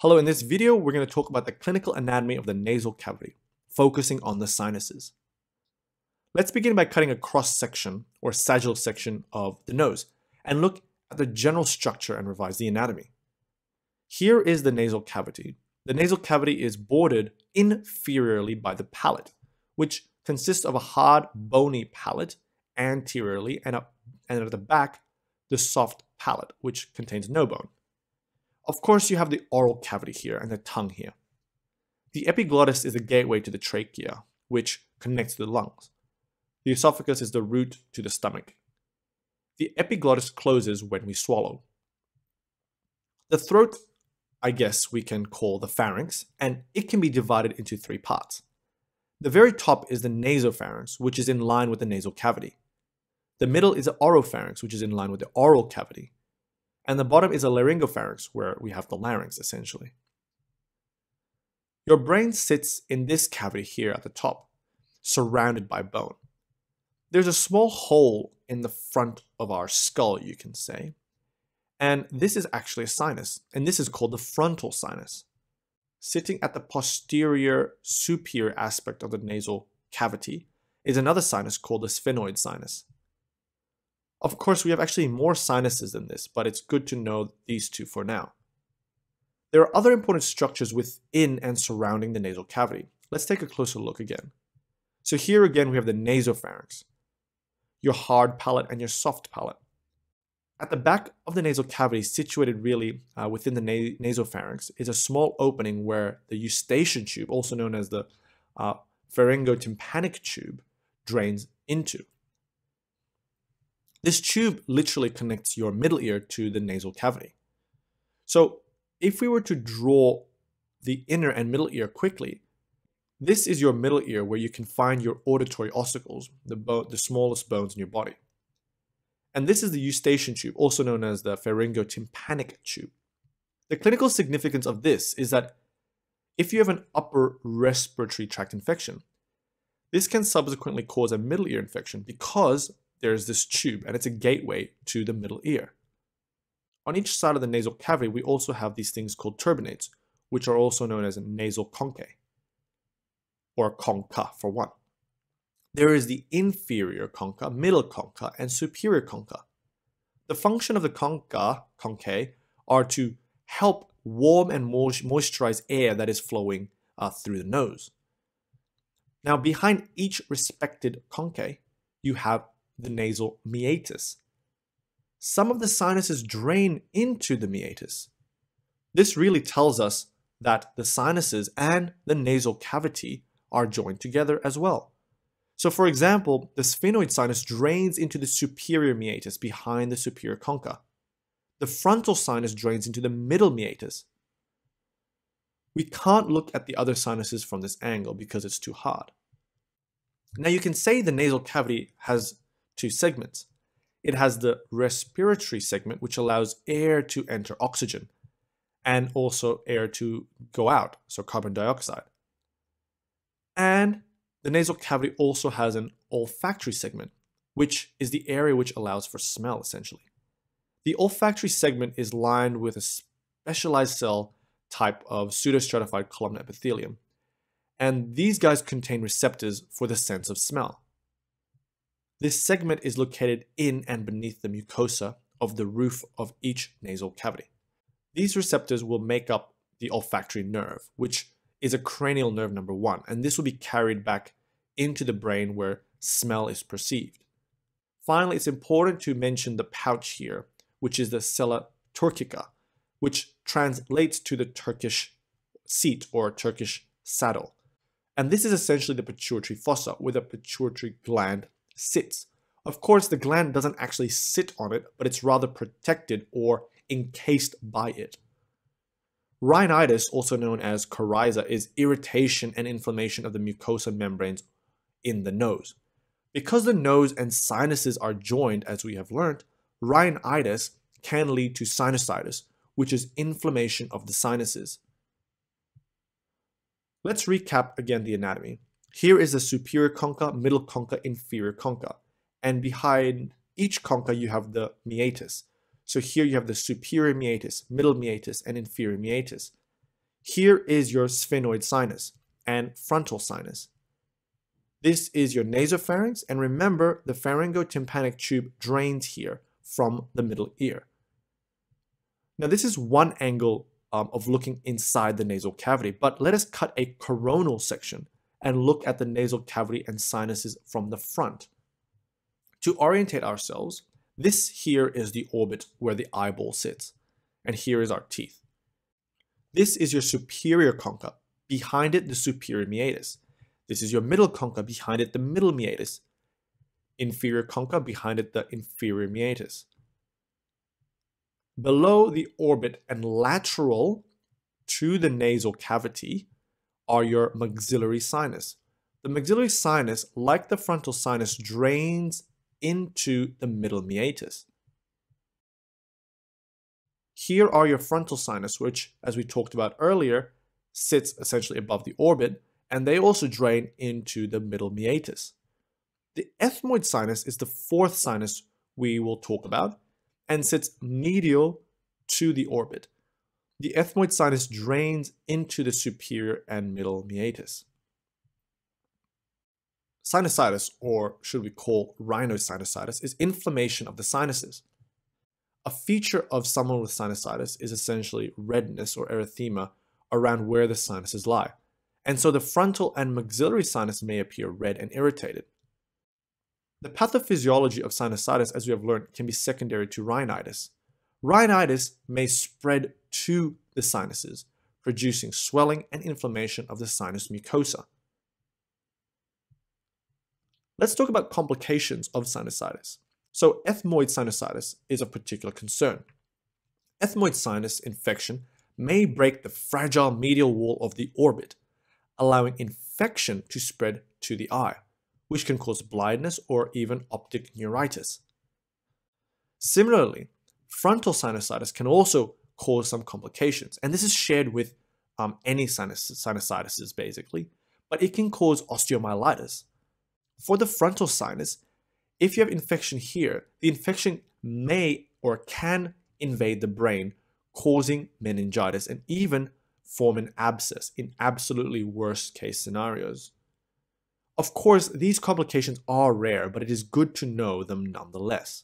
Hello, in this video, we're going to talk about the clinical anatomy of the nasal cavity, focusing on the sinuses. Let's begin by cutting a cross-section or sagittal section of the nose and look at the general structure and revise the anatomy. Here is the nasal cavity. The nasal cavity is bordered inferiorly by the palate, which consists of a hard, bony palate anteriorly and at the back, the soft palate, which contains no bone. Of course, you have the oral cavity here and the tongue here. The epiglottis is the gateway to the trachea, which connects to the lungs. The esophagus is the route to the stomach. The epiglottis closes when we swallow. The throat, I guess we can call the pharynx, and it can be divided into three parts. The very top is the nasopharynx, which is in line with the nasal cavity. The middle is the oropharynx, which is in line with the oral cavity. And the bottom is a laryngopharynx, where we have the larynx, essentially. Your brain sits in this cavity here at the top, surrounded by bone. There's a small hole in the front of our skull, you can say. And this is actually a sinus, and this is called the frontal sinus. Sitting at the posterior superior aspect of the nasal cavity is another sinus called the sphenoid sinus. Of course, we have actually more sinuses than this, but it's good to know these two for now. There are other important structures within and surrounding the nasal cavity. Let's take a closer look again. So here again, we have the nasopharynx, your hard palate and your soft palate. At the back of the nasal cavity, situated really within the nasopharynx, is a small opening where the eustachian tube, also known as the pharyngotympanic tube, drains into. This tube literally connects your middle ear to the nasal cavity. So if we were to draw the inner and middle ear quickly, this is your middle ear where you can find your auditory ossicles, the smallest bones in your body. And this is the eustachian tube, also known as the pharyngotympanic tube. The clinical significance of this is that if you have an upper respiratory tract infection, this can subsequently cause a middle ear infection because there's this tube and it's a gateway to the middle ear. On each side of the nasal cavity, we also have these things called turbinates, which are also known as nasal conchae, or concha for one. There is the inferior concha, middle concha, and superior concha. The function of the conchae are to help warm and moisturize air that is flowing through the nose. Now, behind each respected conchae, you have the nasal meatus. Some of the sinuses drain into the meatus. This really tells us that the sinuses and the nasal cavity are joined together as well. So for example, the sphenoid sinus drains into the superior meatus behind the superior concha. The frontal sinus drains into the middle meatus. We can't look at the other sinuses from this angle because it's too hard. Now you can say the nasal cavity has two segments. It has the respiratory segment, which allows air to enter oxygen and also air to go out, so carbon dioxide. And the nasal cavity also has an olfactory segment, which is the area which allows for smell, essentially. The olfactory segment is lined with a specialized cell type of pseudostratified columnar epithelium, and these guys contain receptors for the sense of smell. This segment is located in and beneath the mucosa of the roof of each nasal cavity. These receptors will make up the olfactory nerve, which is a cranial nerve number 1, and this will be carried back into the brain where smell is perceived. Finally, it's important to mention the pouch here, which is the sella turcica, which translates to the Turkish seat or Turkish saddle. And this is essentially the pituitary fossa, where the pituitary gland sits. Of course, the gland doesn't actually sit on it, but it's rather protected or encased by it. Rhinitis, also known as coryza, is irritation and inflammation of the mucosal membranes in the nose. Because the nose and sinuses are joined, as we have learned, rhinitis can lead to sinusitis, which is inflammation of the sinuses. Let's recap again the anatomy. Here is the superior concha, middle concha, inferior concha. And behind each concha, you have the meatus. So here you have the superior meatus, middle meatus, and inferior meatus. Here is your sphenoid sinus and frontal sinus. This is your nasopharynx, and remember the pharyngotympanic tube drains here from the middle ear. Now this is one angle of looking inside the nasal cavity, but let us cut a coronal section and look at the nasal cavity and sinuses from the front. To orientate ourselves, this here is the orbit where the eyeball sits, and here is our teeth. This is your superior concha, behind it the superior meatus. This is your middle concha, behind it the middle meatus. Inferior concha, behind it the inferior meatus. Below the orbit and lateral to the nasal cavity are your maxillary sinus. The maxillary sinus, like the frontal sinus, drains into the middle meatus. Here are your frontal sinus, which, as we talked about earlier, sits essentially above the orbit, and they also drain into the middle meatus. The ethmoid sinus is the fourth sinus we will talk about and sits medial to the orbit. The ethmoid sinus drains into the superior and middle meatus. Sinusitis, or should we call rhinosinusitis, is inflammation of the sinuses. A feature of someone with sinusitis is essentially redness or erythema around where the sinuses lie, and so the frontal and maxillary sinus may appear red and irritated. The pathophysiology of sinusitis, as we have learned, can be secondary to rhinitis. Rhinitis may spread to the sinuses, producing swelling and inflammation of the sinus mucosa. Let's talk about complications of sinusitis. So ethmoid sinusitis is of particular concern. Ethmoid sinus infection may break the fragile medial wall of the orbit, allowing infection to spread to the eye, which can cause blindness or even optic neuritis. Similarly, frontal sinusitis can also cause some complications, and this is shared with any sinusitis basically, but it can cause osteomyelitis. For the frontal sinus, if you have infection here, the infection may or can invade the brain, causing meningitis and even form an abscess in absolutely worst case scenarios. Of course, these complications are rare, but it is good to know them nonetheless.